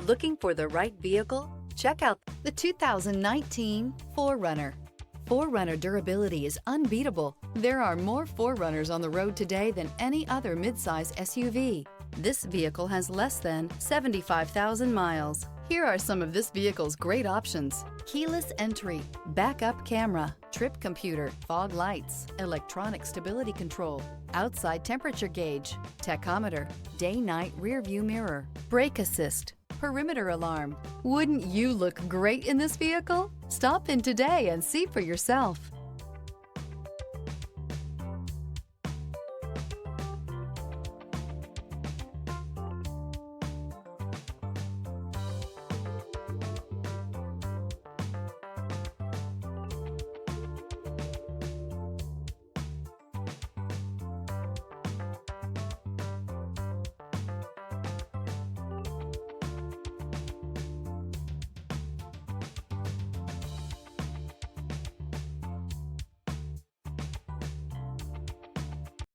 Looking for the right vehicle? Check out the 2019 4Runner. 4Runner durability is unbeatable. There are more 4Runners on the road today than any other midsize SUV. This vehicle has less than 75,000 miles. Here are some of this vehicle's great options: keyless entry, backup camera, trip computer, fog lights, electronic stability control, outside temperature gauge, tachometer, day-night rear view mirror, brake assist, perimeter alarm. Wouldn't you look great in this vehicle? Stop in today and see for yourself.